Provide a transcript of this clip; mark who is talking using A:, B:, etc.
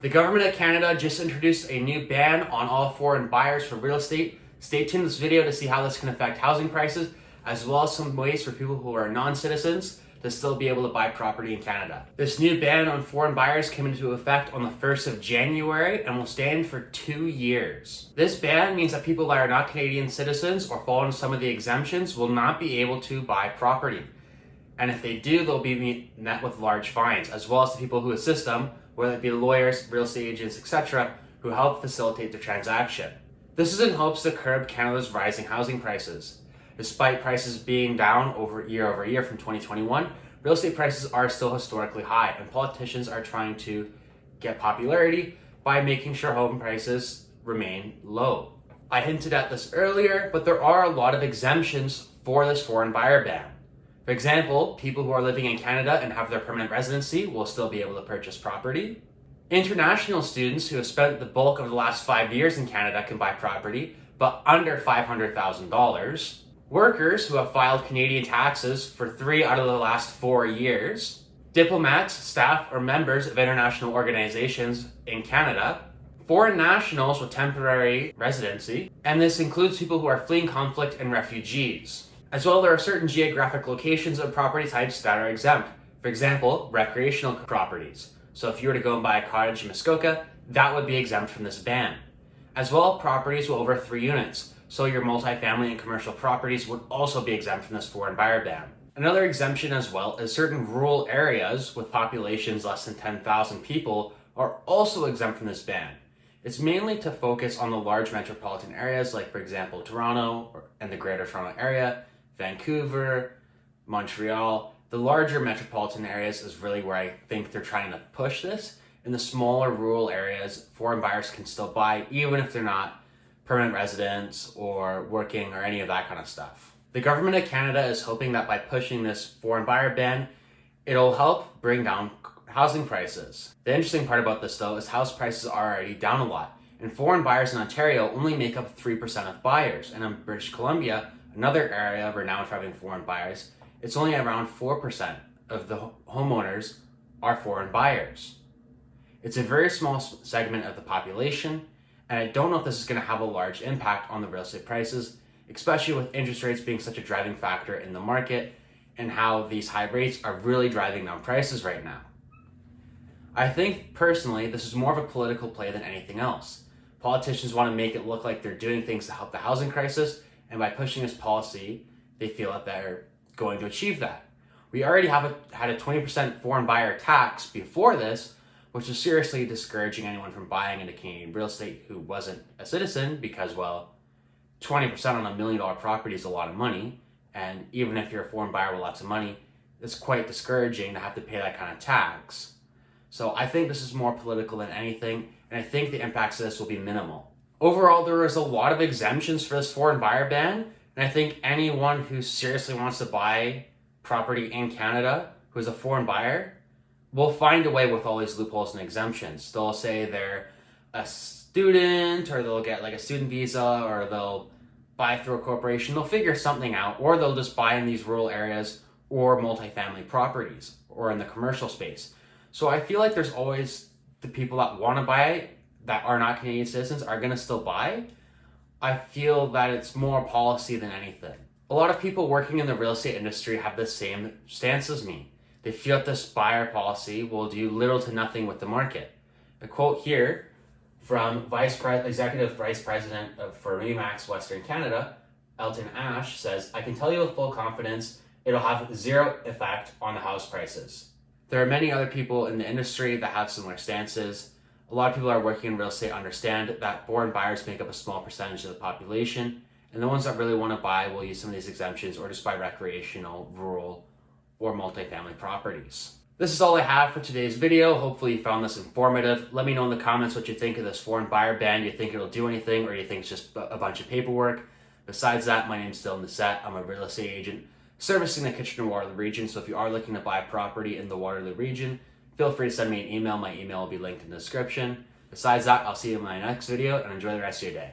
A: The government of Canada just introduced a new ban on all foreign buyers for real estate. Stay tuned to this video to see how this can affect housing prices, as well as some ways for people who are non-citizens to still be able to buy property in Canada. This new ban on foreign buyers came into effect on the 1st of January and will stand for 2 years. This ban means that people that are not Canadian citizens or fall into some of the exemptions will not be able to buy property. And if they do, they'll be met with large fines, as well as the people who assist them, whether it be lawyers, real estate agents, etc., who help facilitate the transaction. This is in hopes to curb Canada's rising housing prices. Despite prices being down over year from 2021, real estate prices are still historically high, and politicians are trying to get popularity by making sure home prices remain low. I hinted at this earlier, but there are a lot of exemptions for this foreign buyer ban. For example, people who are living in Canada and have their permanent residency will still be able to purchase property. International students who have spent the bulk of the last 5 years in Canada can buy property, but under $500,000. Workers who have filed Canadian taxes for 3 out of the last 4 years. Diplomats, staff, or members of international organizations in Canada. Foreign nationals with temporary residency, and this includes people who are fleeing conflict and refugees. As well, there are certain geographic locations and property types that are exempt. For example, recreational properties. So if you were to go and buy a cottage in Muskoka, that would be exempt from this ban. As well, properties with over 3 units. So your multifamily and commercial properties would also be exempt from this foreign buyer ban. Another exemption as well is certain rural areas with populations less than 10,000 people are also exempt from this ban. It's mainly to focus on the large metropolitan areas like, for example, Toronto and the Greater Toronto Area, Vancouver, Montreal. The larger metropolitan areas is really where I think they're trying to push this. In the smaller rural areas, foreign buyers can still buy even if they're not permanent residents or working or any of that kind of stuff. The government of Canada is hoping that by pushing this foreign buyer ban, it'll help bring down housing prices. The interesting part about this though is house prices are already down a lot, and foreign buyers in Ontario only make up 3% of buyers, and in British Columbia, another area renowned for having foreign buyers, it's only around 4% of the homeowners are foreign buyers. It's a very small segment of the population, and I don't know if this is going to have a large impact on the real estate prices, especially with interest rates being such a driving factor in the market and how these high rates are really driving down prices right now. I think personally this is more of a political play than anything else. Politicians want to make it look like they're doing things to help the housing crisis, and by pushing this policy, they feel that they're going to achieve that. We already had a 20% foreign buyer tax before this, which is seriously discouraging anyone from buying into Canadian real estate who wasn't a citizen because, well, 20% on $1 million property is a lot of money, and even if you're a foreign buyer with lots of money, it's quite discouraging to have to pay that kind of tax. So I think this is more political than anything, and I think the impacts of this will be minimal. Overall, there is a lot of exemptions for this foreign buyer ban, and I think anyone who seriously wants to buy property in Canada who is a foreign buyer will find a way with all these loopholes and exemptions. They'll say they're a student, or they'll get like a student visa, or they'll buy through a corporation. They'll figure something out, or they'll just buy in these rural areas or multifamily properties or in the commercial space. So I feel like there's always the people that want to buy that are not Canadian citizens are going to still buy. I feel that it's more policy than anything. A lot of people working in the real estate industry have the same stance as me. They feel that this buyer policy will do little to nothing with the market. A quote here from Executive Vice President for Remax Western Canada, Elton Ash, says, "I can tell you with full confidence it'll have zero effect on the house prices." There are many other people in the industry that have similar stances. A lot of people that are working in real estate understand that foreign buyers make up a small percentage of the population, and the ones that really want to buy will use some of these exemptions or just buy recreational, rural, or multifamily properties. This is all I have for today's video. Hopefully you found this informative. Let me know in the comments what you think of this foreign buyer ban. Do you think it'll do anything, or do you think it's just a bunch of paperwork? Besides that, my name's Dillon Doucette. I'm a real estate agent servicing the Kitchener-Waterloo region. So if you are looking to buy property in the Waterloo region, feel free to send me an email. My email will be linked in the description. Besides that, I'll see you in my next video, and enjoy the rest of your day.